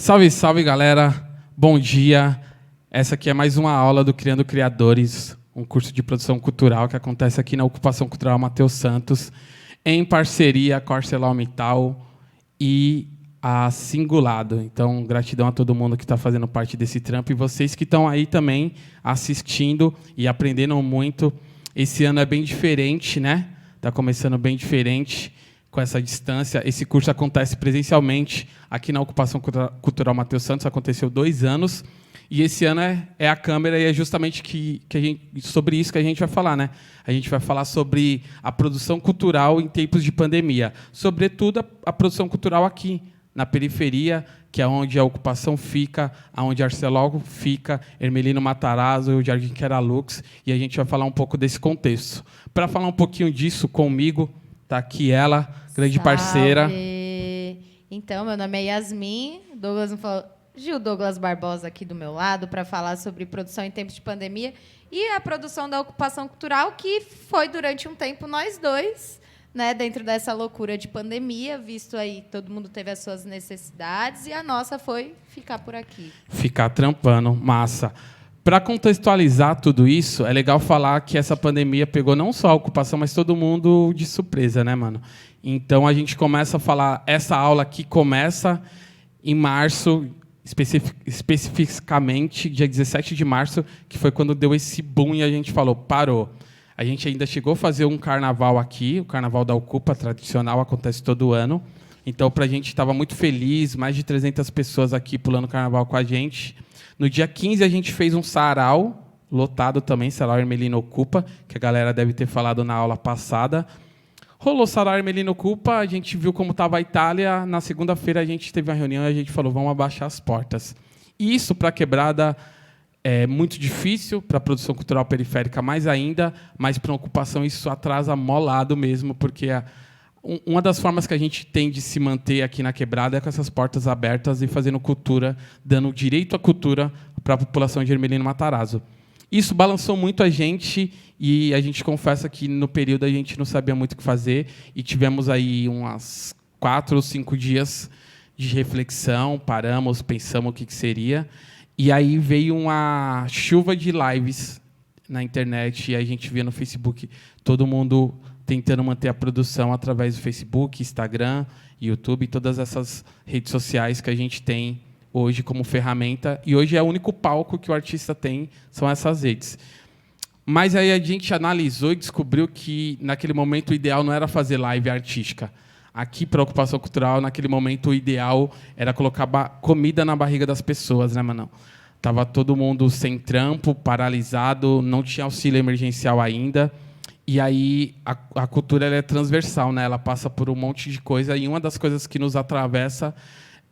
Salve, salve, galera. Bom dia. Essa aqui é mais uma aula do Criando Criadores, um curso de produção cultural que acontece aqui na Ocupação Cultural Matheus Santos, em parceria com a ArcelorMittal e a Singulado. Então, gratidão a todo mundo que está fazendo parte desse trampo e vocês que estão aí também assistindo e aprendendo muito. Esse ano é bem diferente, né? Está começando bem diferente com essa distância. Esse curso acontece presencialmente aqui na Ocupação Cultural Matheus Santos, aconteceu 2 anos, e esse ano é a câmera, e é justamente sobre isso que a gente vai falar, né? A gente vai falar sobre a produção cultural em tempos de pandemia, sobretudo a produção cultural aqui, na periferia, que é onde a ocupação fica, onde a Arcelor fica, Hermelino Matarazzo e o Jardim Keralux, e a gente vai falar um pouco desse contexto. Para falar um pouquinho disso comigo, está aqui ela, grande parceira. Então, meu nome é Yasmin, Douglas me falou, Gil Douglas Barbosa aqui do meu lado, para falar sobre produção em tempos de pandemia e a produção da ocupação cultural, que foi durante um tempo nós dois, né, dentro dessa loucura de pandemia, visto aí todo mundo teve as suas necessidades e a nossa foi ficar por aqui. Ficar trampando, massa. Para contextualizar tudo isso, é legal falar que essa pandemia pegou não só a ocupação, mas todo mundo de surpresa, né, mano? Então, a gente começa a falar... Essa aula aqui começa em março, especificamente dia 17 de março, que foi quando deu esse boom e a gente falou, parou. A gente ainda chegou a fazer um carnaval aqui, o Carnaval da Ocupa, tradicional, acontece todo ano. Então, para a gente, estava muito feliz, mais de 300 pessoas aqui pulando carnaval com a gente. No dia 15, a gente fez um sarau, lotado também, sarau Hermelino Ocupa, que a galera deve ter falado na aula passada. Rolou sarau Hermelino Ocupa, a gente viu como estava a Itália. Na segunda-feira, a gente teve uma reunião e a gente falou, vamos abaixar as portas. E isso, para a quebrada, é muito difícil, para a produção cultural periférica mais ainda, mas para a ocupação isso atrasa molado mesmo, porque uma das formas que a gente tem de se manter aqui na quebrada é com essas portas abertas e fazendo cultura, dando direito à cultura para a população de Hermelino Matarazzo. Isso balançou muito a gente e a gente confessa que, no período, a gente não sabia muito o que fazer e tivemos aí umas 4 ou 5 dias de reflexão, paramos, pensamos o que seria, e aí veio uma chuva de lives na internet e a gente via no Facebook todo mundo tentando manter a produção através do Facebook, Instagram, YouTube, todas essas redes sociais que a gente tem hoje como ferramenta. E hoje é o único palco que o artista tem, são essas redes. Mas aí a gente analisou e descobriu que, naquele momento, o ideal não era fazer live artística. Aqui, para a ocupação cultural, naquele momento, o ideal era colocar comida na barriga das pessoas, né, mano? Estava todo mundo sem trampo, paralisado, não tinha auxílio emergencial ainda. E aí a cultura ela é transversal, né? Ela passa por um monte de coisa, e uma das coisas que nos atravessa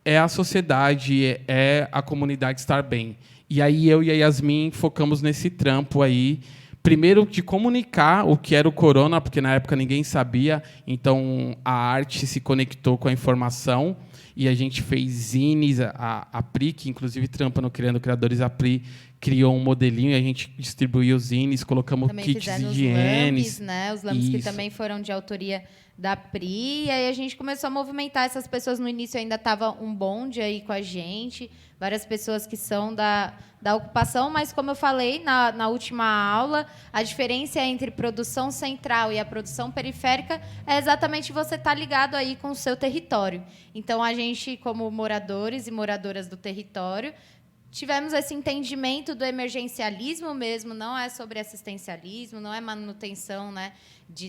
é a sociedade, é a comunidade estar bem. E aí eu e a Yasmin focamos nesse trampo aí, primeiro de comunicar o que era o corona, porque na época ninguém sabia, então a arte se conectou com a informação, e a gente fez zines, a Pri, que inclusive trampa no Criando Criadores, a Pri criou um modelinho e a gente distribuiu os zines, colocamos também kits de higienes. Né? Os lambes que também foram de autoria da Pri, e aí a gente começou a movimentar essas pessoas. No início ainda estava um bonde aí com a gente, várias pessoas que são da ocupação, mas, como eu falei na última aula, a diferença entre produção central e a produção periférica é exatamente você estar ligado aí com o seu território. Então, a gente, como moradores e moradoras do território, tivemos esse entendimento do emergencialismo mesmo, não é sobre assistencialismo, não é manutenção, né,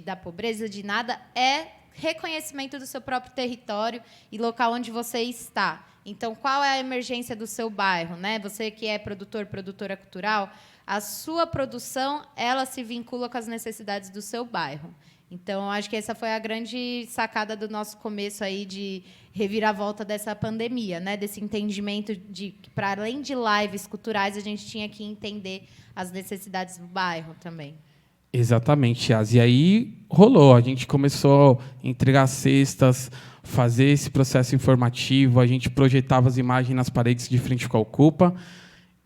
da pobreza, de nada, é reconhecimento do seu próprio território e local onde você está. Então, qual é a emergência do seu bairro, né? Você que é produtor, produtora cultural, a sua produção, ela se vincula com as necessidades do seu bairro. Então, acho que essa foi a grande sacada do nosso começo aí de reviravolta dessa pandemia, né? Desse entendimento de que, para além de lives culturais, a gente tinha que entender as necessidades do bairro também. Exatamente, Yas. E aí rolou, a gente começou a entregar cestas, fazer esse processo informativo, a gente projetava as imagens nas paredes de frente com a Ocupa,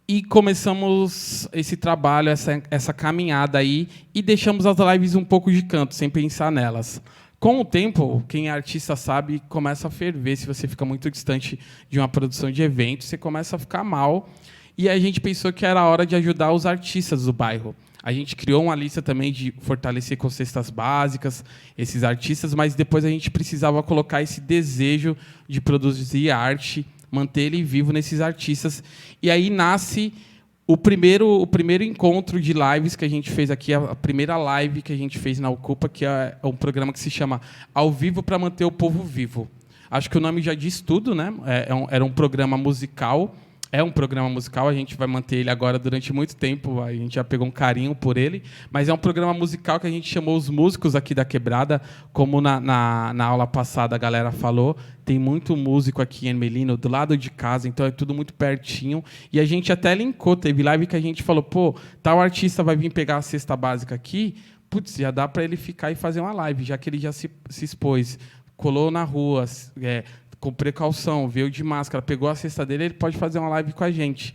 e começamos esse trabalho, essa caminhada aí, e deixamos as lives um pouco de canto, sem pensar nelas. Com o tempo, quem é artista sabe, começa a ferver. Se você fica muito distante de uma produção de evento, você começa a ficar mal. E a gente pensou que era a hora de ajudar os artistas do bairro. A gente criou uma lista também de fortalecer com cestas básicas esses artistas, mas depois a gente precisava colocar esse desejo de produzir arte, manter ele vivo nesses artistas. E aí nasce o primeiro encontro de lives que a gente fez aqui, a primeira live que a gente fez na Ocupa, que é um programa que se chama Ao Vivo para Manter o Povo Vivo. Acho que o nome já diz tudo, né? Era um programa musical. É um programa musical, a gente vai manter ele agora durante muito tempo, a gente já pegou um carinho por ele, mas é um programa musical que a gente chamou os músicos aqui da Quebrada, como na aula passada a galera falou, tem muito músico aqui em Ermelino, do lado de casa, então é tudo muito pertinho, e a gente até linkou, teve live que a gente falou, pô, tal artista vai vir pegar a cesta básica aqui, putz, já dá para ele ficar e fazer uma live, já que ele já se expôs, colou na rua, com precaução, veio de máscara, pegou a cesta dele, ele pode fazer uma live com a gente.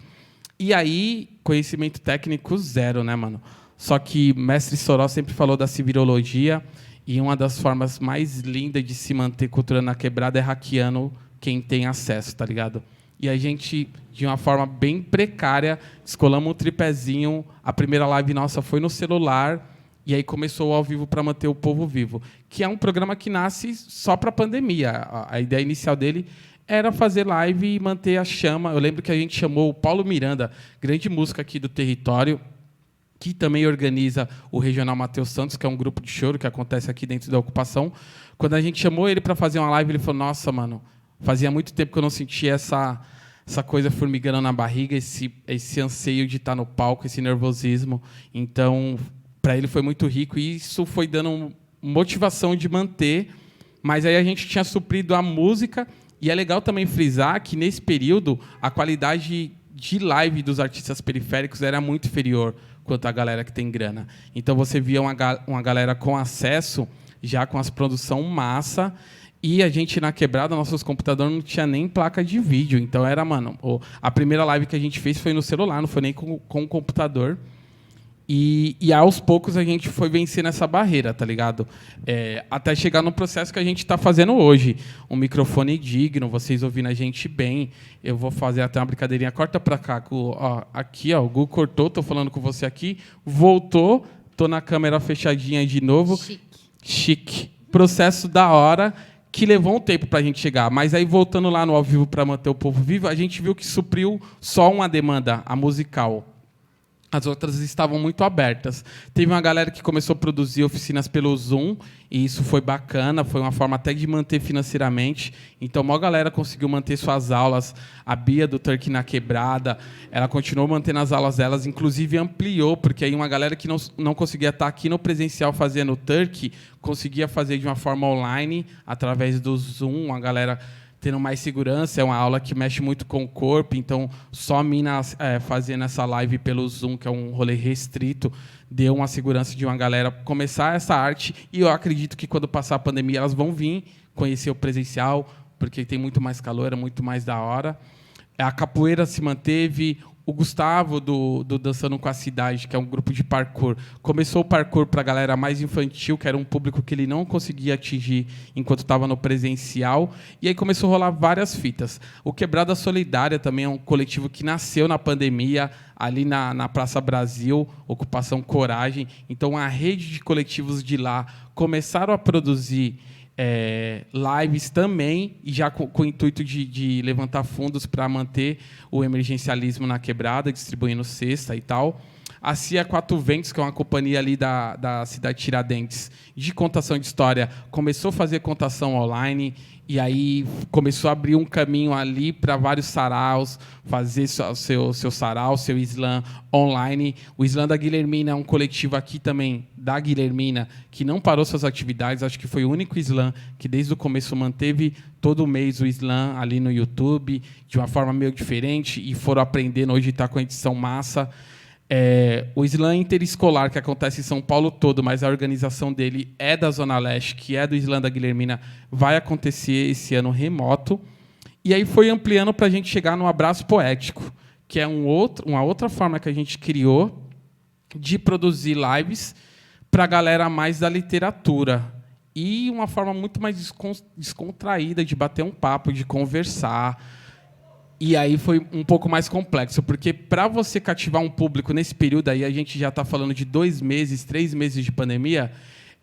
E aí, conhecimento técnico zero, né, mano? Só que Mestre Soró sempre falou da civirologia, e uma das formas mais lindas de se manter cultura na Quebrada é hackeando quem tem acesso, tá ligado? E a gente, de uma forma bem precária, descolamos um tripézinho, a primeira live nossa foi no celular, e aí começou o Ao Vivo para Manter o Povo Vivo, que é um programa que nasce só para a pandemia. A ideia inicial dele era fazer live e manter a chama. Eu lembro que a gente chamou o Paulo Miranda, grande músico aqui do território, que também organiza o Regional Matheus Santos, que é um grupo de choro que acontece aqui dentro da ocupação. Quando a gente chamou ele para fazer uma live, ele falou, nossa, mano, fazia muito tempo que eu não sentia essa coisa formigando na barriga, esse anseio de estar no palco, esse nervosismo. Então, para ele foi muito rico e isso foi dando motivação de manter, mas aí a gente tinha suprido a música e é legal também frisar que nesse período a qualidade de live dos artistas periféricos era muito inferior quanto à galera que tem grana. Então você via uma galera com acesso, já com as produção massa, e a gente na Quebrada, nossos computadores não tinha nem placa de vídeo, então era, mano, a primeira live que a gente fez foi no celular, não foi nem com o computador. E aos poucos a gente foi vencendo essa barreira, tá ligado? Até chegar no processo que a gente está fazendo hoje. Um microfone digno, vocês ouvindo a gente bem. Eu vou fazer até uma brincadeirinha. Corta para cá. Aqui, ó, o Gu cortou, estou falando com você aqui. Voltou, estou na câmera fechadinha de novo. Chique. Processo da hora, que levou um tempo para a gente chegar. Mas aí, voltando lá no Ao Vivo para Manter o Povo Vivo, a gente viu que supriu só uma demanda, a musical. As outras estavam muito abertas. Teve uma galera que começou a produzir oficinas pelo Zoom, e isso foi bacana, foi uma forma até de manter financeiramente. Então, a maior galera conseguiu manter suas aulas. A Bia, do Turkey na Quebrada, ela continuou mantendo as aulas delas, inclusive ampliou, porque aí uma galera que não conseguia estar aqui no presencial fazendo o Turkey, conseguia fazer de uma forma online, através do Zoom, a galera tendo mais segurança, é uma aula que mexe muito com o corpo, então só minas fazendo essa live pelo Zoom, que é um rolê restrito, deu uma segurança de uma galera começar essa arte, e eu acredito que quando passar a pandemia elas vão vir conhecer o presencial, porque tem muito mais calor, é muito mais da hora. A capoeira se manteve. O Gustavo, do Dançando com a Cidade, que é um grupo de parkour, começou o parkour para a galera mais infantil, que era um público que ele não conseguia atingir enquanto estava no presencial, e aí começou a rolar várias fitas. O Quebrada Solidária também é um coletivo que nasceu na pandemia, ali na Praça Brasil, Ocupação Coragem. Então, a rede de coletivos de lá começaram a produzir lives também, e já com o intuito de levantar fundos para manter o emergencialismo na Quebrada, distribuindo cesta e tal. A CIA Quatro Ventos, que é uma companhia ali da cidade de Tiradentes, de contação de história, começou a fazer contação online, e aí começou a abrir um caminho ali para vários saraus, fazer seu sarau, seu slam online. O Slam da Guilhermina é um coletivo aqui também, da Guilhermina, que não parou suas atividades. Acho que foi o único slam que, desde o começo, manteve todo mês o slam ali no YouTube, de uma forma meio diferente, e foram aprendendo. Hoje está com a edição massa. O Slam Interescolar, que acontece em São Paulo todo, mas a organização dele é da Zona Leste, que é do Slam da Guilhermina, vai acontecer esse ano remoto. E aí foi ampliando para a gente chegar no Abraço Poético, que é uma outra forma que a gente criou de produzir lives para a galera mais da literatura. e uma forma muito mais descontraída de bater um papo, de conversar. E aí foi um pouco mais complexo, porque para você cativar um público nesse período aí, a gente já está falando de 2 meses, 3 meses de pandemia,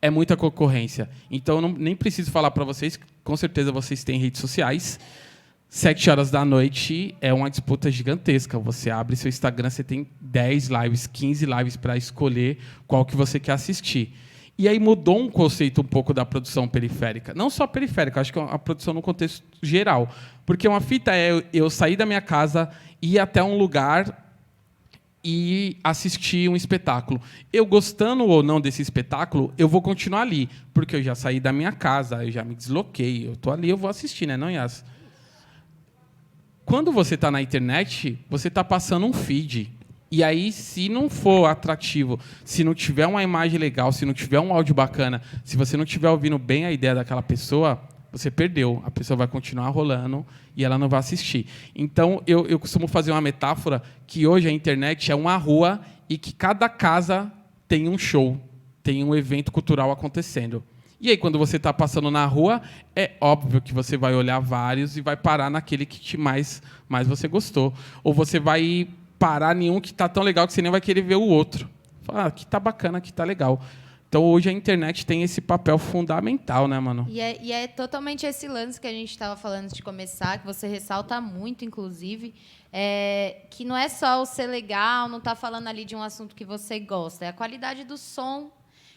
é muita concorrência. Então, eu nem preciso falar para vocês, com certeza vocês têm redes sociais. 7 horas da noite é uma disputa gigantesca. Você abre seu Instagram, você tem 10 lives, 15 lives para escolher qual que você quer assistir. E aí mudou um conceito um pouco da produção periférica. Não só periférica, acho que a produção no contexto geral. Porque uma fita é eu sair da minha casa, ir até um lugar e assistir um espetáculo. Eu gostando ou não desse espetáculo, eu vou continuar ali. Porque eu já saí da minha casa, eu já me desloquei, eu estou ali, eu vou assistir, né, não, Yas? Quando você está na internet, você está passando um feed. E aí, se não for atrativo, se não tiver uma imagem legal, se não tiver um áudio bacana, se você não estiver ouvindo bem a ideia daquela pessoa, você perdeu. A pessoa vai continuar rolando e ela não vai assistir. Então, eu costumo fazer uma metáfora que hoje a internet é uma rua e que cada casa tem um show, tem um evento cultural acontecendo. E aí, quando você está passando na rua, é óbvio que você vai olhar vários e vai parar naquele que mais você gostou. Ou você vai parar em um que está tão legal que você nem vai querer ver o outro. Fala, aqui está bacana, aqui está legal. Então, hoje a internet tem esse papel fundamental, né, mano? E é totalmente esse lance que a gente estava falando antes de começar, que você ressalta muito, inclusive, que não é só o ser legal, não está falando ali de um assunto que você gosta, é a qualidade do som,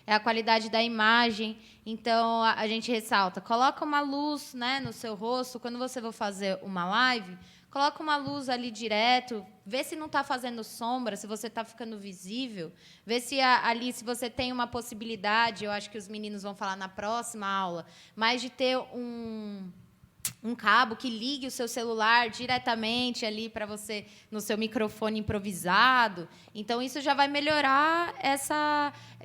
é a qualidade da imagem. Então, a gente ressalta, coloca uma luz, né, no seu rosto. Quando você for fazer uma live, coloca uma luz ali direto, vê se não está fazendo sombra, se você está ficando visível, vê se ali, se você tem uma possibilidade, eu acho que os meninos vão falar na próxima aula, mas de ter um cabo que ligue o seu celular diretamente ali para você, no seu microfone improvisado. Então, isso já vai melhorar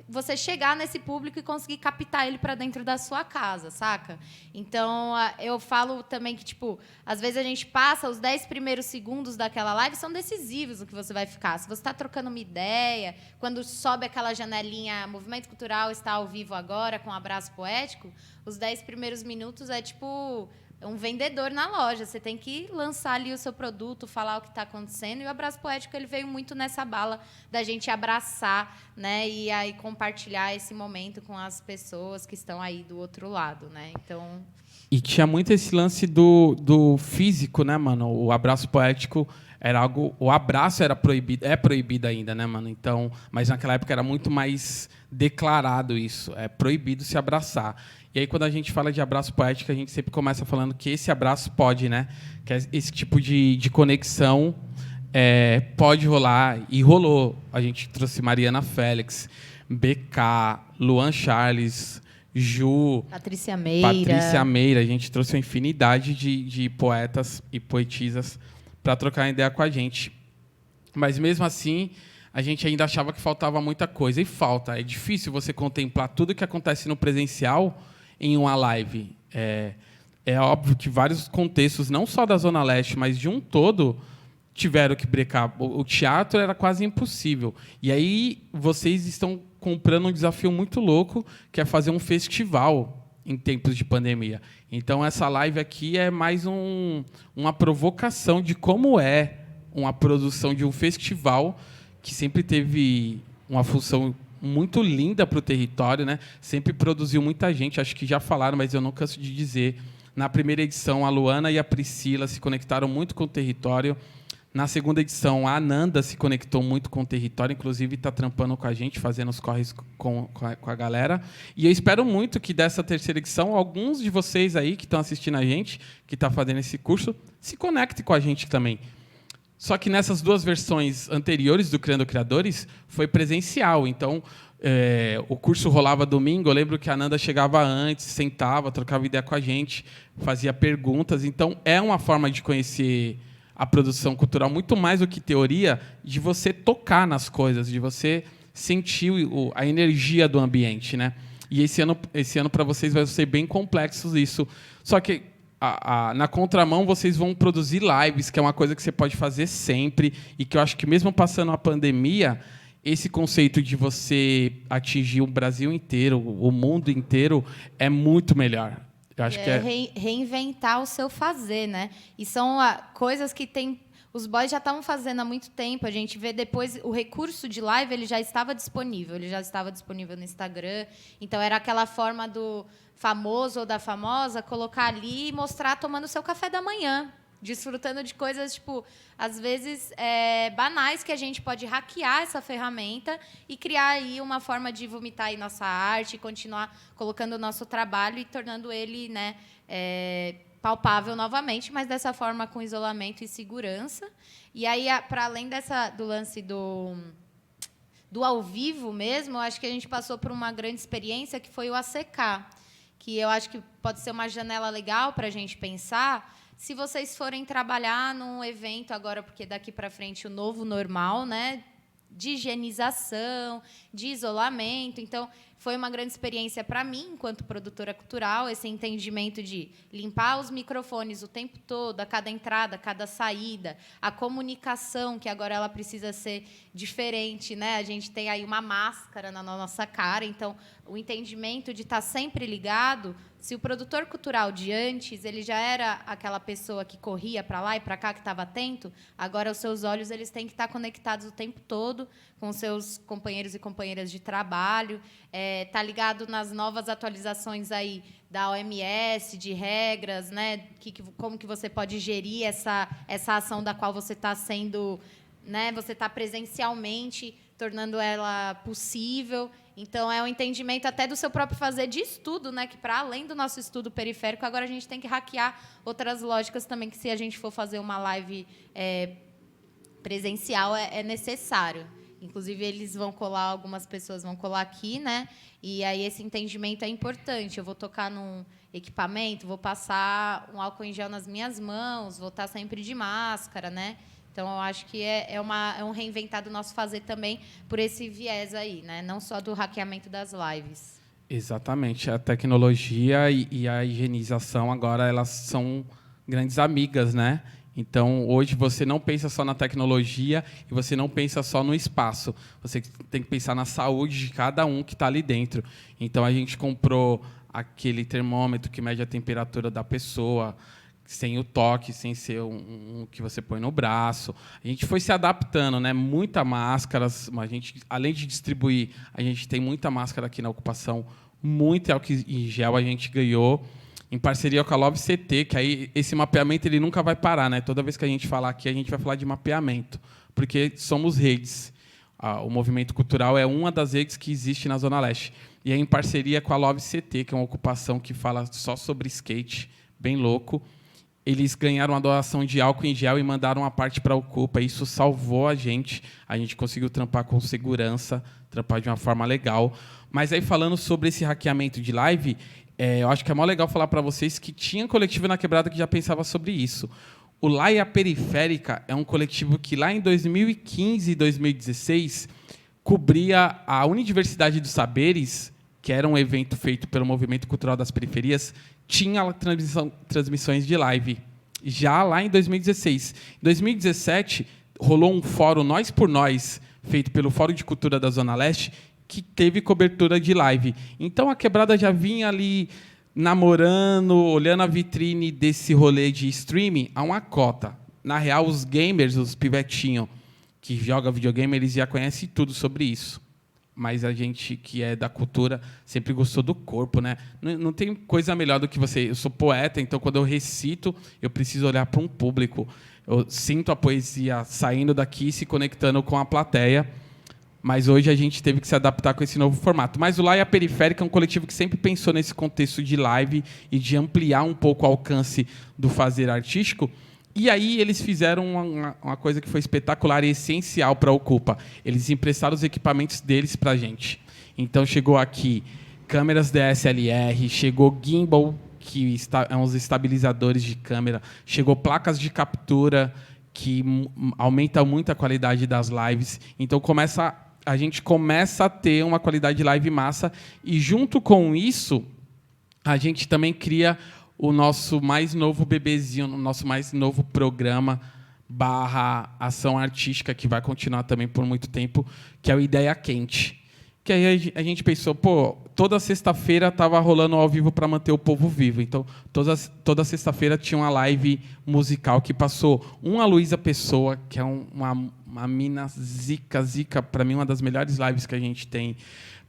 você chegar nesse público e conseguir captar ele para dentro da sua casa, saca? Então, eu falo também que, tipo, às vezes a gente passa os 10 primeiros segundos daquela live, são decisivos no que você vai ficar. Se você está trocando uma ideia, quando sobe aquela janelinha, Movimento Cultural está ao vivo agora, com um abraço poético, os 10 primeiros minutos é, tipo, um vendedor na loja. Você tem que lançar ali o seu produto, falar o que está acontecendo. E o Abraço Poético ele veio muito nessa bala da gente abraçar, né, e aí compartilhar esse momento com as pessoas que estão aí do outro lado, né? Então... E tinha muito esse lance do físico, né, mano? O Abraço Poético era algo... O abraço era proibido, é proibido ainda, né, mano? Então, mas naquela época era muito mais declarado isso. É proibido se abraçar. E aí, quando a gente fala de abraço poético, a gente sempre começa falando que esse abraço pode, né? Que esse tipo de conexão pode rolar. E rolou. A gente trouxe Mariana Félix, BK, Luan Charles, Ju... Patrícia Meira. A gente trouxe uma infinidade de poetas e poetisas para trocar ideia com a gente. Mas, mesmo assim, a gente ainda achava que faltava muita coisa. E falta. É difícil você contemplar tudo que acontece no presencial em uma live. É óbvio que vários contextos, não só da Zona Leste, mas de um todo, tiveram que brecar. O teatro era quase impossível. E aí vocês estão comprando um desafio muito louco, que é fazer um festival em tempos de pandemia. Então, essa live aqui é mais uma provocação de como é uma produção de um festival que sempre teve uma função muito linda para o território, né? Sempre produziu muita gente, acho que já falaram, mas eu não canso de dizer. Na primeira edição, a Luana e a Priscila se conectaram muito com o território. Na segunda edição, a Ananda se conectou muito com o território, inclusive está trampando com a gente, fazendo os corres com a galera. E eu espero muito que dessa terceira edição, alguns de vocês aí que estão assistindo a gente, que estão fazendo esse curso, se conectem com a gente também. Só que nessas 2 versões anteriores do Criando Criadores, foi presencial. Então, o curso rolava domingo. Eu lembro que a Ananda chegava antes, sentava, trocava ideia com a gente, fazia perguntas. Então, é uma forma de conhecer a produção cultural, muito mais do que teoria, de você tocar nas coisas, de você sentir a energia do ambiente, né? E esse ano para vocês vai ser bem complexo isso. Só que na contramão, vocês vão produzir lives, que é uma coisa que você pode fazer sempre, e que eu acho que mesmo passando a pandemia, esse conceito de você atingir o Brasil inteiro, o mundo inteiro, é muito melhor. Eu acho que reinventar o seu fazer, né? E são coisas que os boys já estavam fazendo há muito tempo. A gente vê depois o recurso de live, ele já estava disponível no Instagram. Então era aquela forma do famoso ou da famosa colocar ali e mostrar tomando o seu café da manhã, desfrutando de coisas, tipo, às vezes banais, que a gente pode hackear essa ferramenta e criar aí uma forma de vomitar aí nossa arte, continuar colocando o nosso trabalho e tornando ele, né, palpável novamente, mas dessa forma com isolamento e segurança. E aí, para além do lance do ao vivo mesmo, eu acho que a gente passou por uma grande experiência que foi o ACK, que eu acho que pode ser uma janela legal para a gente pensar. Se vocês forem trabalhar num evento agora, porque daqui para frente o novo normal, né, de higienização, de isolamento. Então, foi uma grande experiência para mim, enquanto produtora cultural, esse entendimento de limpar os microfones o tempo todo, a cada entrada, a cada saída, a comunicação, que agora ela precisa ser diferente, né? A gente tem aí uma máscara na nossa cara, então o entendimento de estar sempre ligado. Se o produtor cultural de antes, ele já era aquela pessoa que corria para lá e para cá, que estava atento, agora os seus olhos eles têm que estar conectados o tempo todo com seus companheiros e companheiras de trabalho, tá ligado nas novas atualizações aí da OMS, de regras, né? Como que você pode gerir essa ação da qual você está sendo, né? Você está presencialmente tornando ela possível. Então, é um entendimento até do seu próprio fazer de estudo, né? Que, para além do nosso estudo periférico, agora a gente tem que hackear outras lógicas também, que, se a gente for fazer uma live presencial, é necessário. Inclusive, algumas pessoas vão colar aqui, né? E aí esse entendimento é importante. Eu vou tocar num equipamento, vou passar um álcool em gel nas minhas mãos, vou estar sempre de máscara, né? Então, eu acho que é um reinventar do nosso fazer também por esse viés aí, né? Não só do hackeamento das lives. Exatamente. A tecnologia e a higienização agora elas são grandes amigas, né? Então, hoje, você não pensa só na tecnologia e você não pensa só no espaço. Você tem que pensar na saúde de cada um que está ali dentro. Então, a gente comprou aquele termômetro que mede a temperatura da pessoa, sem o toque, sem ser um que você põe no braço. A gente foi se adaptando, né? Muita máscaras. A gente, além de distribuir, a gente tem muita máscara aqui na ocupação, muito álcool em gel a gente ganhou, em parceria com a Love CT, que aí esse mapeamento ele nunca vai parar, né? Toda vez que a gente falar aqui, a gente vai falar de mapeamento, porque somos redes. O movimento cultural é uma das redes que existe na Zona Leste. E é em parceria com a Love CT, que é uma ocupação que fala só sobre skate, bem louco. Eles ganharam uma doação de álcool em gel e mandaram uma parte para a Ocupa. Isso salvou a gente. A gente conseguiu trampar com segurança, trampar de uma forma legal. Mas aí, falando sobre esse hackeamento de live, eu acho que é mó legal falar para vocês que tinha coletivo na Quebrada que já pensava sobre isso. O Laia Periférica é um coletivo que, lá em 2015 e 2016, cobria a Universidade dos Saberes, que era um evento feito pelo Movimento Cultural das Periferias, tinha transmissões de live, já lá em 2016. Em 2017, rolou um fórum Nós por Nós, feito pelo Fórum de Cultura da Zona Leste, que teve cobertura de live. Então, a Quebrada já vinha ali namorando, olhando a vitrine desse rolê de streaming a uma cota. Na real, os gamers, os pivetinhos que jogam videogame, eles já conhecem tudo sobre isso. Mas a gente que é da cultura sempre gostou do corpo, né? Não tem coisa melhor do que você. Eu sou poeta, então, quando eu recito, eu preciso olhar para um público. Eu sinto a poesia saindo daqui e se conectando com a plateia. Mas hoje a gente teve que se adaptar com esse novo formato. Mas o Laia Periférica é um coletivo que sempre pensou nesse contexto de live e de ampliar um pouco o alcance do fazer artístico. E aí eles fizeram uma coisa que foi espetacular e essencial para a Ocupa. Eles emprestaram os equipamentos deles para a gente. Então, chegou aqui câmeras DSLR, chegou gimbal, que é uns estabilizadores de câmera, chegou placas de captura, que aumenta muito a qualidade das lives. Então, a gente começa a ter uma qualidade de live massa. E, junto com isso, a gente também cria o nosso mais novo bebezinho, o nosso mais novo programa, barra ação artística, que vai continuar também por muito tempo, que é o Ideia Quente. Que aí a gente pensou, pô, toda sexta-feira estava rolando ao vivo para manter o povo vivo. Então, toda sexta-feira tinha uma live musical que passou a Luísa Pessoa, que é uma mina zica, para mim, uma das melhores lives que a gente tem.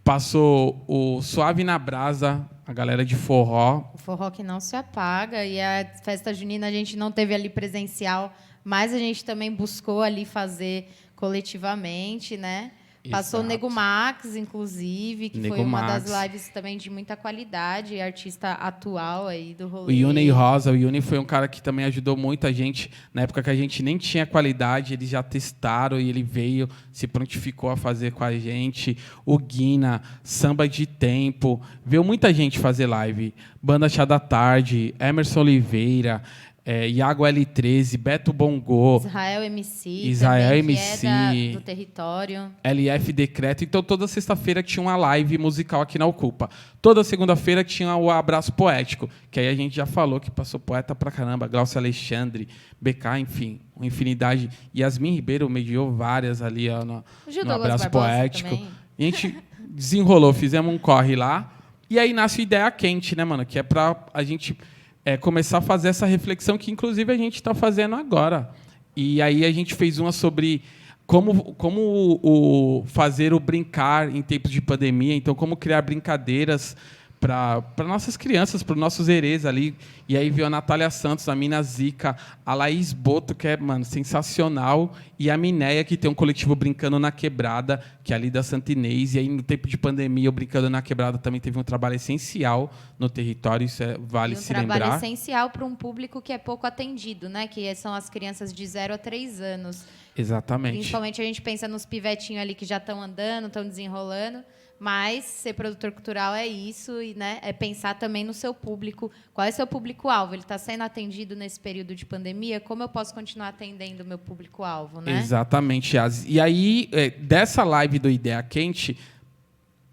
Passou o Suave na Brasa, a galera de forró. O forró que não se apaga. E a festa junina a gente não teve ali presencial, mas a gente também buscou ali fazer coletivamente, né? Passou o Exato. Nego Max, inclusive, que Nego foi uma Max. das lives também de muita qualidade, artista atual aí do O rolê. Yuni Rosa, o Yuni foi um cara que também ajudou muito a gente. Na época que a gente nem tinha qualidade, eles já testaram e ele veio, se prontificou a fazer com a gente. O Guina, Samba de Tempo. Veio muita gente fazer live. Banda Chá da Tarde, Emerson Oliveira, Iago L13, Beto Bongo, Israel MC, Israel também, MC, que é do território. LF Decreto. Então, toda sexta-feira tinha uma live musical aqui na Ocupa. Toda segunda-feira tinha o Abraço Poético, que aí a gente já falou que passou poeta pra caramba. Glaucio Alexandre, BK, enfim, uma infinidade. Yasmin Ribeiro mediou várias ali ó, no Douglas Abraço Barbosa Poético. também. E a gente desenrolou, fizemos um corre lá. E aí nasce o Ideia Quente, né, mano? Que é pra a gente começar a fazer essa reflexão que, inclusive, a gente está fazendo agora. E aí a gente fez uma sobre como fazer o brincar em tempos de pandemia. Então, como criar brincadeiras para nossas crianças, para os nossos herês ali. E aí veio a Natália Santos, a Mina Zica, a Laís Boto, que é, mano, sensacional, e a Minéia, que tem um coletivo Brincando na Quebrada, que é ali da Santa Inês. E aí, no tempo de pandemia, o Brincando na Quebrada também teve um trabalho essencial no território, isso vale se lembrar. Um trabalho essencial para um público que é pouco atendido, né? Que são as crianças de 0 a 3 anos. Exatamente. Principalmente a gente pensa nos pivetinhos ali que já estão andando, estão desenrolando. Mas ser produtor cultural é isso, e, né, é pensar também no seu público. Qual é o seu público-alvo? Ele está sendo atendido nesse período de pandemia? Como eu posso continuar atendendo o meu público-alvo, né? Exatamente, Yas. E aí, dessa live do Ideia Quente,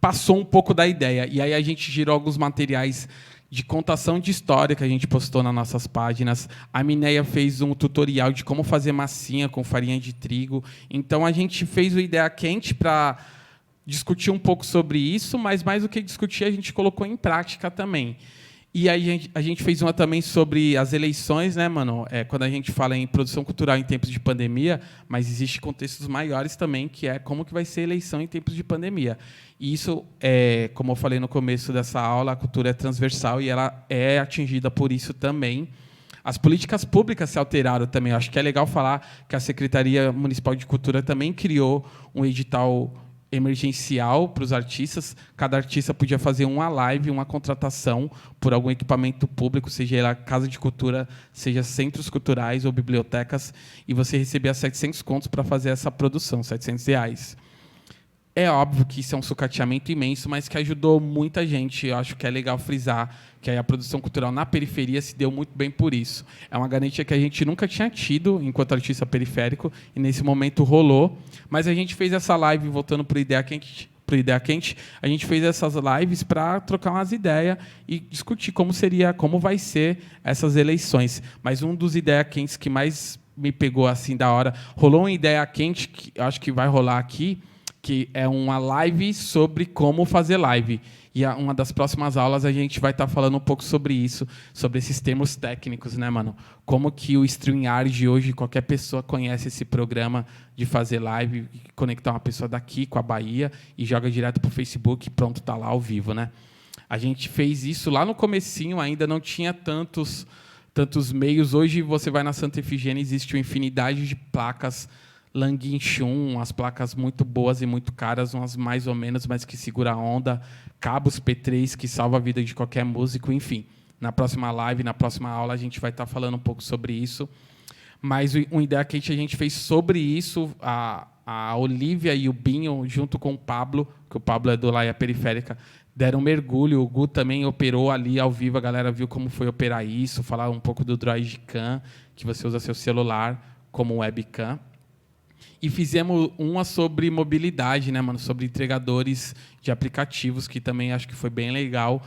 passou um pouco da ideia. E aí a gente girou alguns materiais de contação de história que a gente postou nas nossas páginas. A Minéia fez um tutorial de como fazer massinha com farinha de trigo. Então, a gente fez o Ideia Quente para discutir um pouco sobre isso, mas mais do que discutir, a gente colocou em prática também. E aí a gente fez uma também sobre as eleições, né, mano? Quando a gente fala em produção cultural em tempos de pandemia, mas existem contextos maiores também, que é como que vai ser a eleição em tempos de pandemia. E isso, como eu falei no começo dessa aula, a cultura é transversal e ela é atingida por isso também. As políticas públicas se alteraram também. Eu acho que é legal falar que a Secretaria Municipal de Cultura também criou um edital emergencial para os artistas. Cada artista podia fazer uma live, uma contratação por algum equipamento público, seja ela casa de cultura, seja centros culturais ou bibliotecas, e você recebia 700 contos para fazer essa produção, R$ 700. É óbvio que isso é um sucateamento imenso, mas que ajudou muita gente. Eu acho que é legal frisar que a produção cultural na periferia se deu muito bem por isso. É uma garantia que a gente nunca tinha tido enquanto artista periférico, e nesse momento rolou. Mas a gente fez essa live, voltando para o Ideia Quente, a gente fez essas lives para trocar umas ideias e discutir como vai ser essas eleições. Mas um dos Ideia Quentes que mais me pegou assim da hora, rolou uma Ideia Quente, que eu acho que vai rolar aqui, que é uma live sobre como fazer live. E uma das próximas aulas a gente vai estar falando um pouco sobre isso, sobre esses termos técnicos, né, mano? Como que o StreamYard hoje, qualquer pessoa conhece esse programa de fazer live, conectar uma pessoa daqui com a Bahia e joga direto para o Facebook e pronto, tá lá ao vivo, né? A gente fez isso lá no comecinho, ainda não tinha tantos meios. Hoje você vai na Santa Efigênia, existe uma infinidade de placas Languinchum, umas placas muito boas e muito caras, umas mais ou menos, mas que segura a onda, cabos P3 que salva a vida de qualquer músico, enfim. Na próxima live, na próxima aula, a gente vai estar falando um pouco sobre isso. Mas uma ideia que a gente fez sobre isso, a Olivia e o Binho, junto com o Pablo, que o Pablo é do Laia Periférica, deram um mergulho. O Gu também operou ali ao vivo, a galera viu como foi operar isso, falar um pouco do Droidcam, que você usa seu celular como webcam. E fizemos uma sobre mobilidade, né, mano? Sobre entregadores de aplicativos, que também acho que foi bem legal,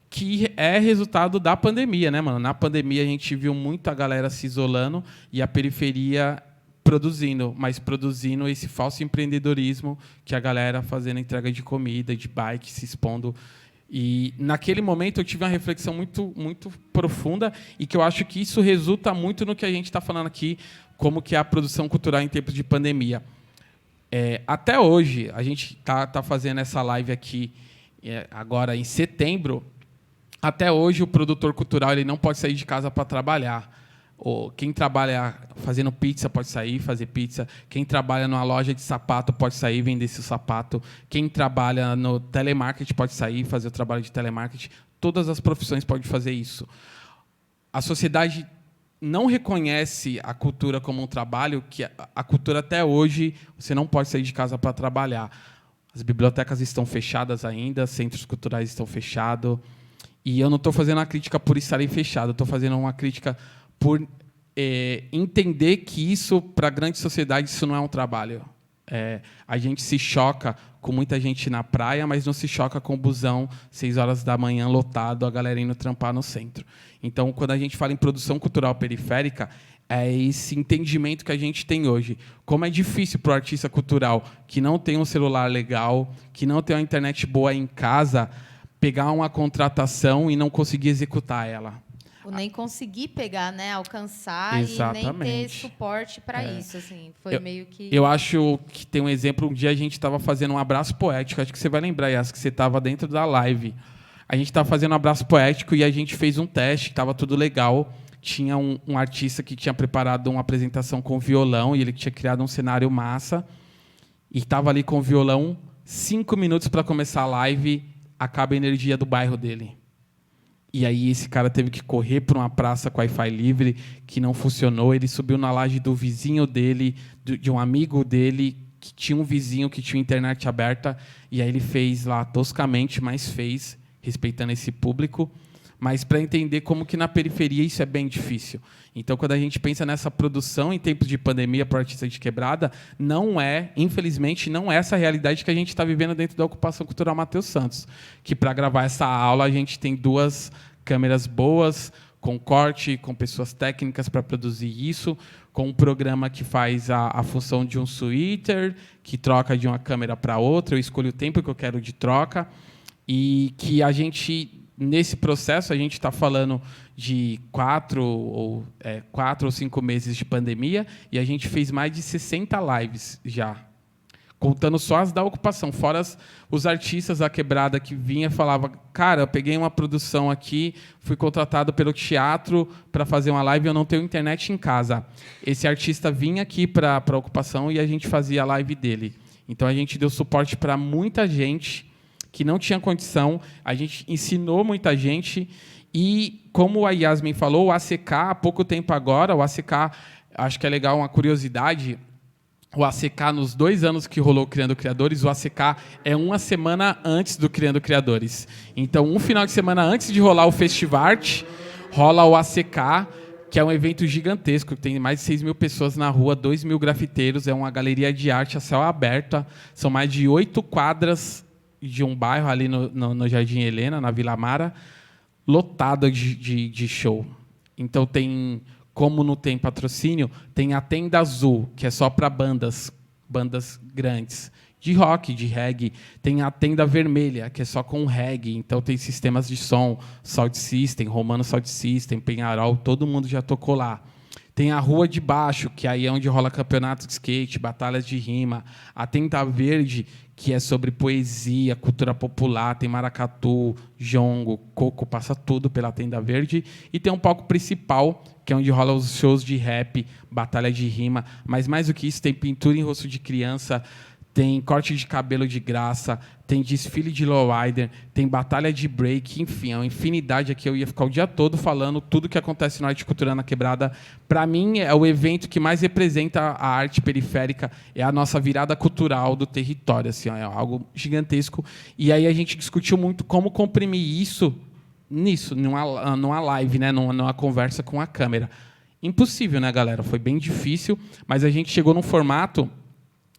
que é resultado da pandemia, né, mano? Na pandemia a gente viu muito a galera se isolando e a periferia mas produzindo esse falso empreendedorismo que a galera fazendo entrega de comida, de bike, se expondo. E naquele momento eu tive uma reflexão muito, muito profunda e que eu acho que isso resulta muito no que a gente está falando aqui, como que é a produção cultural em tempos de pandemia. Até hoje, a gente tá fazendo essa live aqui agora em setembro. Até hoje, o produtor cultural ele não pode sair de casa para trabalhar. Quem trabalha fazendo pizza pode sair, fazer pizza. Quem trabalha numa loja de sapato pode sair, vender seu sapato. Quem trabalha no telemarketing pode sair, fazer o trabalho de telemarketing. Todas as profissões podem fazer isso. A sociedade não reconhece a cultura como um trabalho, que a cultura até hoje você não pode sair de casa para trabalhar. As bibliotecas estão fechadas ainda, centros culturais estão fechados. E eu não estou fazendo uma crítica por estarem fechados, estou fazendo uma crítica por entender que isso, para a grande sociedade, isso não é um trabalho. A gente se choca com muita gente na praia, mas não se choca com o busão, 6 horas da manhã, lotado, a galera indo trampar no centro. Então, quando a gente fala em produção cultural periférica, é esse entendimento que a gente tem hoje. Como é difícil para o artista cultural que não tem um celular legal, que não tem uma internet boa em casa, pegar uma contratação e não conseguir executar ela. Ou nem conseguir pegar, né, alcançar. Exatamente. E nem ter suporte para isso, assim. Foi meio que... Eu acho que tem um exemplo, um dia a gente estava fazendo um abraço poético, acho que você vai lembrar, Yas, que você estava dentro da live. A gente estava fazendo um abraço poético e a gente fez um teste, estava tudo legal. Tinha um artista que tinha preparado uma apresentação com violão e ele tinha criado um cenário massa. E estava ali com o violão, 5 minutos para começar a live, acaba a energia do bairro dele. E aí esse cara teve que correr para uma praça com Wi-Fi livre, que não funcionou. Ele subiu na laje do vizinho dele, de um amigo dele, que tinha um vizinho que tinha internet aberta. E aí ele fez lá toscamente, mas fez, respeitando esse público. Mas para entender como que na periferia isso é bem difícil. Então, quando a gente pensa nessa produção em tempos de pandemia para o artista de quebrada, infelizmente, não é essa realidade que a gente está vivendo dentro da Ocupação Cultural Matheus Santos. Que para gravar essa aula a gente tem 2 câmeras boas, com corte, com pessoas técnicas para produzir isso, com um programa que faz a função de um switcher, que troca de uma câmera para outra, eu escolho o tempo que eu quero de troca, e que a gente... Nesse processo, a gente está falando de 4 ou 5 meses de pandemia e a gente fez mais de 60 lives já, contando só as da ocupação, fora os artistas da quebrada que vinha e falava, cara, eu peguei uma produção aqui, fui contratado pelo teatro para fazer uma live e eu não tenho internet em casa. Esse artista vinha aqui para a ocupação e a gente fazia a live dele. Então, a gente deu suporte para muita gente que não tinha condição, a gente ensinou muita gente, e, como a Yasmin falou, o ACK, há pouco tempo agora, o ACK, acho que é legal uma curiosidade, o ACK, nos 2 anos que rolou o Criando Criadores, o ACK é uma semana antes do Criando Criadores. Então, um final de semana antes de rolar o Festivart, rola o ACK, que é um evento gigantesco, tem mais de 6 mil pessoas na rua, 2 mil grafiteiros, é uma galeria de arte a céu aberto, são mais de 8 quadras de um bairro ali no Jardim Helena, na Vila Mara, lotado de show. Então, como não tem patrocínio, tem a Tenda Azul, que é só para bandas grandes, de rock, de reggae. Tem a Tenda Vermelha, que é só com reggae. Então, tem sistemas de som, Sound System, Romano Sound System, Penharol, todo mundo já tocou lá. Tem a Rua de Baixo, que aí é onde rola campeonato de skate, batalhas de rima. A Tenda Verde, que é sobre poesia, cultura popular. Tem maracatu, jongo, coco, passa tudo pela Tenda Verde. E tem um palco principal, que é onde rola os shows de rap, batalha de rima. Mas, mais do que isso, tem pintura em rosto de criança, tem corte de cabelo de graça, tem desfile de lowrider, tem batalha de break, enfim, é uma infinidade aqui. Eu ia ficar o dia todo falando tudo que acontece no Arte Cultura na Quebrada. Para mim, é o evento que mais representa a arte periférica, é a nossa virada cultural do território, assim, é algo gigantesco. E aí a gente discutiu muito como comprimir isso numa live, né, numa conversa com a câmera. Impossível, né, galera? Foi bem difícil, mas a gente chegou num formato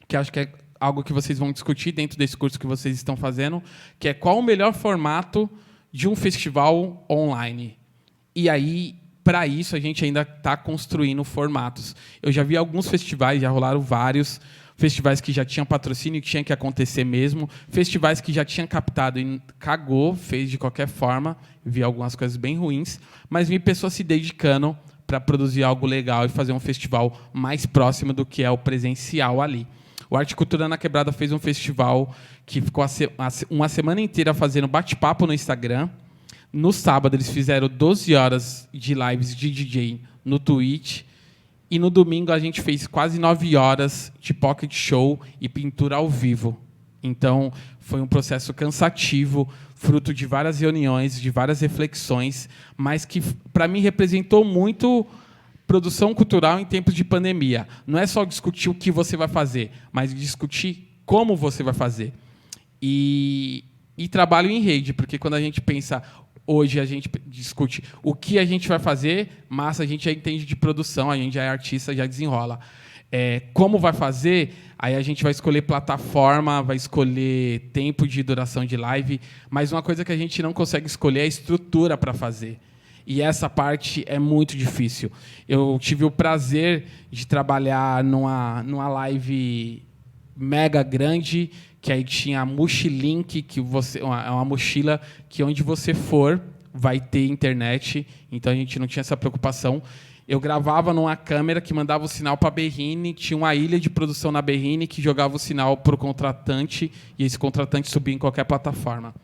que acho que é algo que vocês vão discutir dentro desse curso que vocês estão fazendo, que é qual o melhor formato de um festival online. E aí para isso, a gente ainda está construindo formatos. Eu já vi alguns festivais, já rolaram vários festivais que já tinham patrocínio, que tinha que acontecer mesmo, festivais que já tinham captado e cagou, fez de qualquer forma, vi algumas coisas bem ruins, mas vi pessoas se dedicando para produzir algo legal e fazer um festival mais próximo do que é o presencial ali. O Arte e Cultura na Quebrada fez um festival que ficou uma semana inteira fazendo bate-papo no Instagram. No sábado, eles fizeram 12 horas de lives de DJ no Twitch. E no domingo, a gente fez quase 9 horas de pocket show e pintura ao vivo. Então, foi um processo cansativo, fruto de várias reuniões, de várias reflexões, mas que, para mim, representou muito produção cultural em tempos de pandemia. Não é só discutir o que você vai fazer, mas discutir como você vai fazer. E trabalho em rede, porque quando a gente pensa... Hoje a gente discute o que a gente vai fazer, mas a gente já entende de produção, a gente já é artista, já desenrola. Como vai fazer, aí a gente vai escolher plataforma, vai escolher tempo de duração de live, mas uma coisa que a gente não consegue escolher é a estrutura para fazer. E essa parte é muito difícil. Eu tive o prazer de trabalhar numa live mega grande, que aí tinha a Mochilink, que é uma mochila que onde você for vai ter internet, então a gente não tinha essa preocupação. Eu gravava numa câmera que mandava o sinal para a Berrine, tinha uma ilha de produção na Berrine que jogava o sinal para o contratante e esse contratante subia em qualquer plataforma.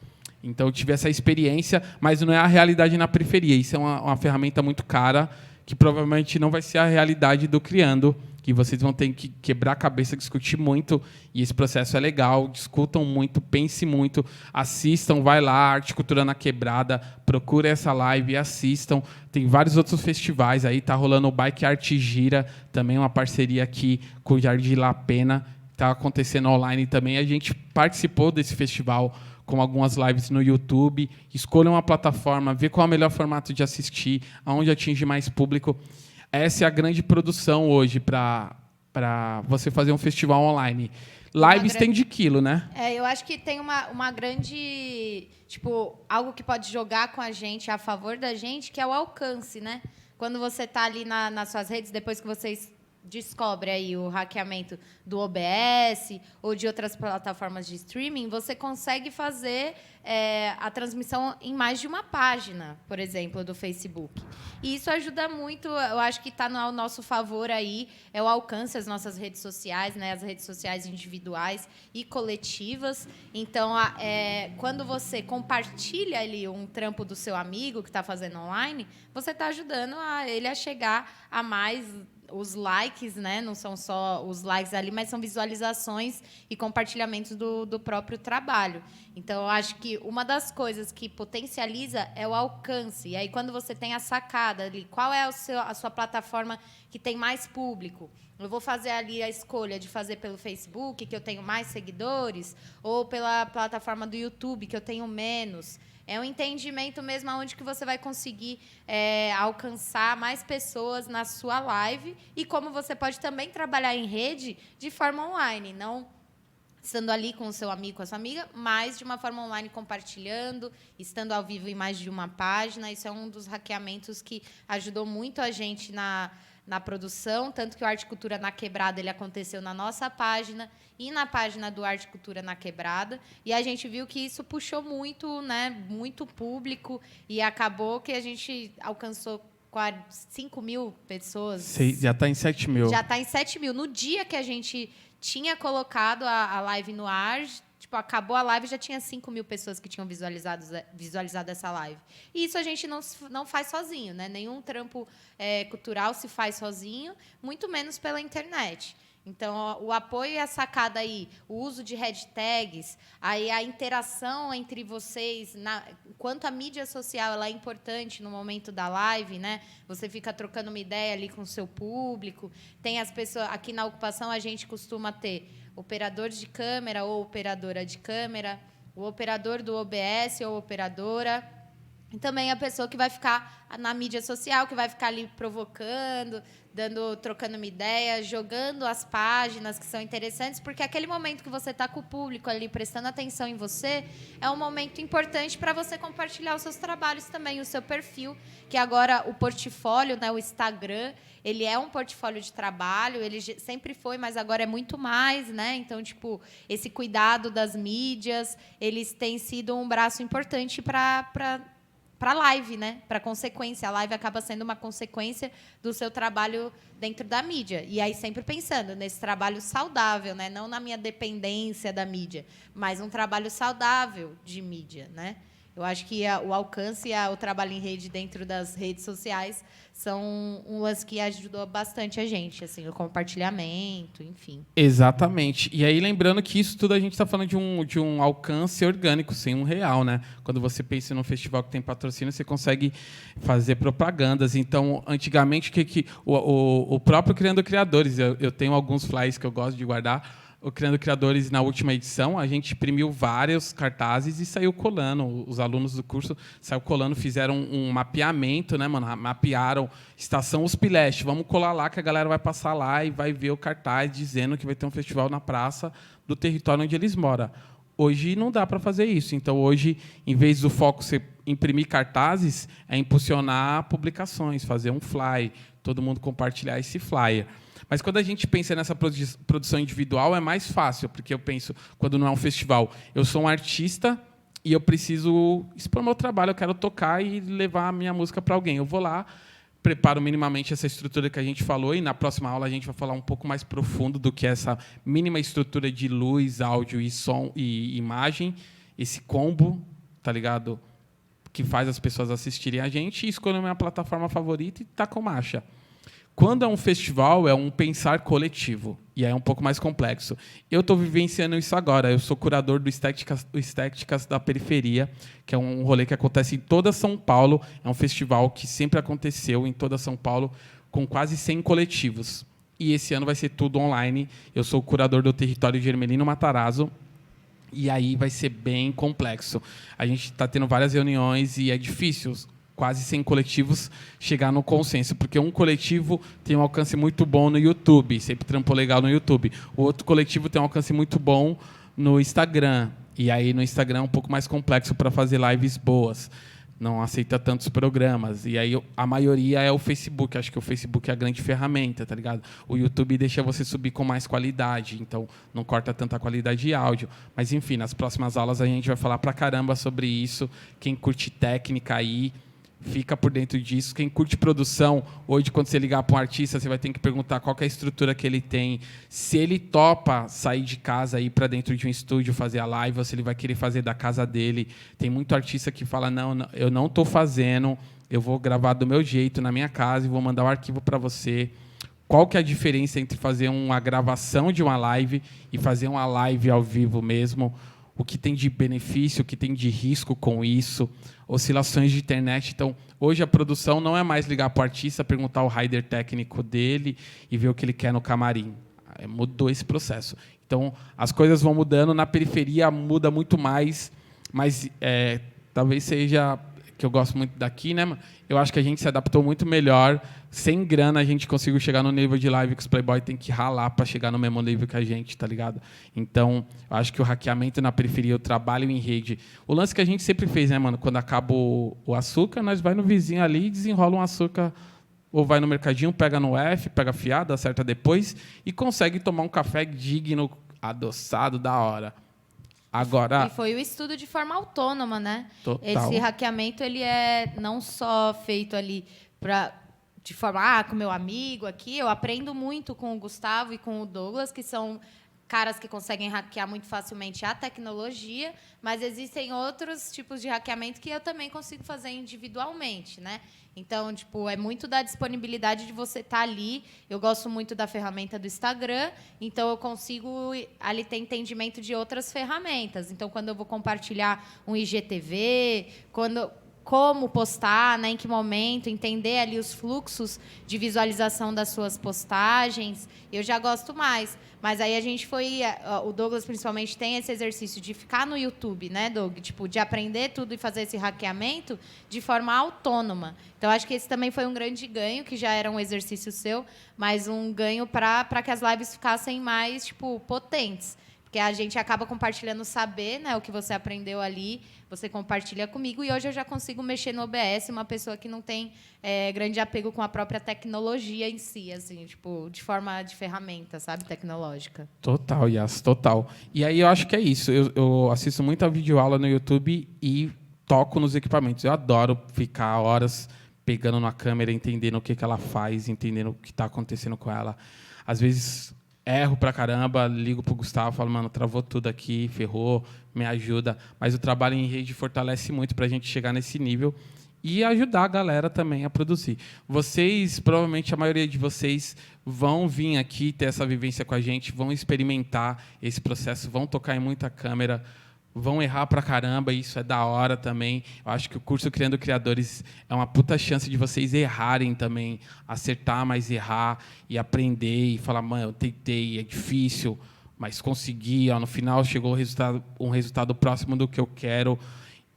Então eu tive essa experiência, mas não é a realidade na periferia. Isso é uma ferramenta muito cara que provavelmente não vai ser a realidade do Criando, que vocês vão ter que quebrar a cabeça, discutir muito, e esse processo é legal, discutam muito, pensem muito, assistam, vai lá, Arte e Cultura na Quebrada, procura essa live e assistam. Tem vários outros festivais aí, tá rolando o Bike Arte Gira, também uma parceria aqui com o Jardim La Pena, está acontecendo online também. A gente participou desse festival com algumas lives no YouTube, escolha uma plataforma, vê qual é o melhor formato de assistir, aonde atinge mais público. Essa é a grande produção hoje para você fazer um festival online. Lives tem de quilo, né? Eu acho que tem uma grande... Tipo, algo que pode jogar com a gente, a favor da gente, que é o alcance, né? Quando você está ali nas suas redes, depois que vocês descobrem aí o hackeamento do OBS ou de outras plataformas de streaming, você consegue fazer a transmissão em mais de uma página, por exemplo, do Facebook. E isso ajuda muito, eu acho que está ao nosso favor aí, é o alcance das nossas redes sociais, né, as redes sociais individuais e coletivas. Então, quando você compartilha ali um trampo do seu amigo que está fazendo online, você está ajudando ele a chegar a mais... Os likes, né, não são só os likes ali, mas são visualizações e compartilhamentos do próprio trabalho. Então, eu acho que uma das coisas que potencializa é o alcance. E aí, quando você tem a sacada ali, qual é a sua plataforma que tem mais público? Eu vou fazer ali a escolha de fazer pelo Facebook, que eu tenho mais seguidores, ou pela plataforma do YouTube, que eu tenho menos. É um entendimento mesmo onde que você vai conseguir alcançar mais pessoas na sua live e como você pode também trabalhar em rede de forma online, não estando ali com o seu amigo, com a sua amiga, mas de uma forma online compartilhando, estando ao vivo em mais de uma página. Isso é um dos hackeamentos que ajudou muito a gente na produção, tanto que o Arte e Cultura na Quebrada ele aconteceu na nossa página e na página do Arte e Cultura na Quebrada, e a gente viu que isso puxou muito, né, muito público, e acabou que a gente alcançou 5 mil pessoas. Já está em 7 mil. Já está em 7 mil. No dia que a gente tinha colocado a live no ar, tipo, acabou a live, já tinha 5 mil pessoas que tinham visualizado essa live. E isso a gente não faz sozinho, né? Nenhum trampo cultural se faz sozinho, muito menos pela internet. Então, o apoio e a sacada aí, o uso de hashtags, aí a interação entre vocês, quanto a mídia social ela é importante no momento da live, né? Você fica trocando uma ideia ali com o seu público. Tem as pessoas... Aqui na ocupação, a gente costuma ter operador de câmera ou operadora de câmera, o operador do OBS ou operadora... E também a pessoa que vai ficar na mídia social, que vai ficar ali provocando, trocando uma ideia, jogando as páginas que são interessantes, porque aquele momento que você está com o público ali prestando atenção em você é um momento importante para você compartilhar os seus trabalhos também, o seu perfil, que agora o portfólio, né, o Instagram, ele é um portfólio de trabalho, ele sempre foi, mas agora é muito mais, né? Então, tipo, esse cuidado das mídias, eles têm sido um braço importante para a live, né? Para a consequência. A live acaba sendo uma consequência do seu trabalho dentro da mídia. E aí sempre pensando nesse trabalho saudável, né? Não na minha dependência da mídia, mas um trabalho saudável de mídia, né? Eu acho que o alcance e o trabalho em rede dentro das redes sociais são um lance que ajudou bastante a gente, assim, o compartilhamento, enfim. Exatamente. E aí, lembrando que isso tudo a gente está falando de um alcance orgânico, sem um real, né? Quando você pensa num festival que tem patrocínio, você consegue fazer propagandas. Então, antigamente, o próprio Criando Criadores, eu tenho alguns flyers que eu gosto de guardar. O Criando Criadores, na última edição, a gente imprimiu vários cartazes e saiu colando. Os alunos do curso saiu colando, fizeram um mapeamento, né, mano? Mapearam Estação USP Leste. Vamos colar lá que a galera vai passar lá e vai ver o cartaz dizendo que vai ter um festival na praça do território onde eles moram. Hoje não dá para fazer isso. Então, hoje, em vez do foco ser imprimir cartazes, é impulsionar publicações, fazer um flyer, todo mundo compartilhar esse flyer. Mas quando a gente pensa nessa produção individual, é mais fácil, porque eu penso, quando não é um festival, eu sou um artista e eu preciso expor meu trabalho, eu quero tocar e levar a minha música para alguém. Eu vou lá, preparo minimamente essa estrutura que a gente falou, e na próxima aula a gente vai falar um pouco mais profundo do que essa mínima estrutura de luz, áudio e som e imagem, esse combo, tá ligado? Que faz as pessoas assistirem a gente e escolher a minha plataforma favorita e tacar marcha. Quando é um festival, é um pensar coletivo. E é um pouco mais complexo. Eu estou vivenciando isso agora. Eu sou curador do Estéticas da Periferia, que é um rolê que acontece em toda São Paulo. É um festival que sempre aconteceu em toda São Paulo, com quase 100 coletivos. E esse ano vai ser tudo online. Eu sou o curador do território de Ermelino Matarazzo. E aí vai ser bem complexo. A gente está tendo várias reuniões e é difícil, quase 100 coletivos, chegar no consenso, porque um coletivo tem um alcance muito bom no YouTube, sempre trampou legal no YouTube. O outro coletivo tem um alcance muito bom no Instagram, e aí no Instagram é um pouco mais complexo para fazer lives boas, não aceita tantos programas, e aí a maioria é o Facebook, acho que o Facebook é a grande ferramenta, tá ligado? O YouTube deixa você subir com mais qualidade, então não corta tanta qualidade de áudio, mas enfim, nas próximas aulas a gente vai falar pra caramba sobre isso, quem curte técnica aí, fica por dentro disso. Quem curte produção, hoje, quando você ligar para um artista, você vai ter que perguntar qual que é a estrutura que ele tem, se ele topa sair de casa e ir para dentro de um estúdio fazer a live, ou se ele vai querer fazer da casa dele. Tem muito artista que fala, não, eu não estou fazendo, eu vou gravar do meu jeito, na minha casa, e vou mandar o arquivo para você. Qual que é a diferença entre fazer uma gravação de uma live e fazer uma live ao vivo mesmo? O que tem de benefício, o que tem de risco com isso, oscilações de internet. Então, hoje a produção não é mais ligar para o artista, perguntar o rider técnico dele e ver o que ele quer no camarim. Mudou esse processo. Então, as coisas vão mudando, na periferia muda muito mais, mas talvez seja que eu gosto muito daqui, né? Eu acho que a gente se adaptou muito melhor. Sem grana, a gente conseguiu chegar no nível de live que os Playboy tem que ralar para chegar no mesmo nível que a gente, tá ligado? Então, eu acho que o hackeamento na periferia, o trabalho em rede... O lance que a gente sempre fez, né, mano? Quando acaba o açúcar, nós vai no vizinho ali e desenrola um açúcar, ou vai no mercadinho, pega no F, pega fiado, acerta depois, e consegue tomar um café digno, adoçado, da hora. Agora, e foi o estudo de forma autônoma, né? Total. Esse hackeamento ele é não só feito ali de forma com meu amigo aqui. Eu aprendo muito com o Gustavo e com o Douglas, que são caras que conseguem hackear muito facilmente a tecnologia, mas existem outros tipos de hackeamento que eu também consigo fazer individualmente, né? Então, tipo, é muito da disponibilidade de você estar ali. Eu gosto muito da ferramenta do Instagram, então eu consigo ali ter entendimento de outras ferramentas. Então, quando eu vou compartilhar um IGTV, como postar, né, em que momento, entender ali os fluxos de visualização das suas postagens, eu já gosto mais. Mas aí a gente o Douglas principalmente tem esse exercício de ficar no YouTube, né, Doug? Tipo, de aprender tudo e fazer esse hackeamento de forma autônoma. Então, acho que esse também foi um grande ganho, que já era um exercício seu, mas um ganho para que as lives ficassem mais, tipo, potentes. Porque a gente acaba compartilhando saber, né, o que você aprendeu ali, você compartilha comigo, e hoje eu já consigo mexer no OBS, uma pessoa que não tem grande apego com a própria tecnologia em si, assim, tipo, de forma de ferramenta, sabe, tecnológica. Total, Yas, total. E aí eu acho que é isso. Eu assisto muita videoaula no YouTube e toco nos equipamentos. Eu adoro ficar horas pegando na câmera, entendendo o que ela faz, entendendo o que está acontecendo com ela. Às vezes erro pra caramba, ligo pro Gustavo, falo, mano, travou tudo aqui, ferrou, me ajuda. Mas o trabalho em rede fortalece muito para a gente chegar nesse nível e ajudar a galera também a produzir. Vocês, provavelmente a maioria de vocês, vão vir aqui ter essa vivência com a gente, vão experimentar esse processo, vão tocar em muita câmera, vão errar pra caramba, e isso é da hora também. Eu acho que o curso Criando Criadores é uma puta chance de vocês errarem também, acertar, mas errar, e aprender, e falar, mano, eu tentei, é difícil, mas consegui, ó, no final chegou um resultado próximo do que eu quero,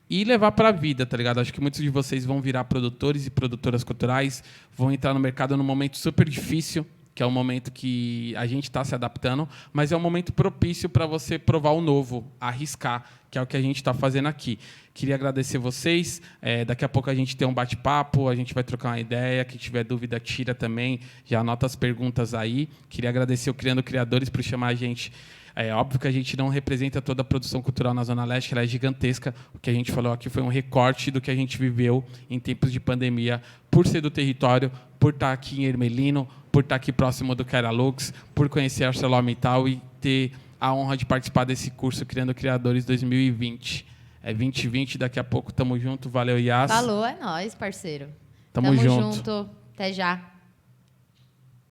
e levar para a vida, tá ligado? Acho que muitos de vocês vão virar produtores e produtoras culturais, vão entrar no mercado num momento super difícil, que é um momento que a gente está se adaptando, mas é um momento propício para você provar o novo, arriscar, que é o que a gente está fazendo aqui. Queria agradecer vocês. Daqui a pouco a gente tem um bate-papo, a gente vai trocar uma ideia. Quem tiver dúvida, tira também. Já anota as perguntas aí. Queria agradecer o Criando Criadores por chamar a gente. É óbvio que a gente não representa toda a produção cultural na Zona Leste, ela é gigantesca. O que a gente falou aqui foi um recorte do que a gente viveu em tempos de pandemia, por ser do território, por estar aqui em Ermelino, por estar aqui próximo do Keralux, por conhecer a ArcelorMittal e ter a honra de participar desse curso Criando Criadores 2020. É 2020, daqui a pouco tamo junto. Valeu, Yas. Falou, é nóis, parceiro. Tamo junto. Junto. Até já.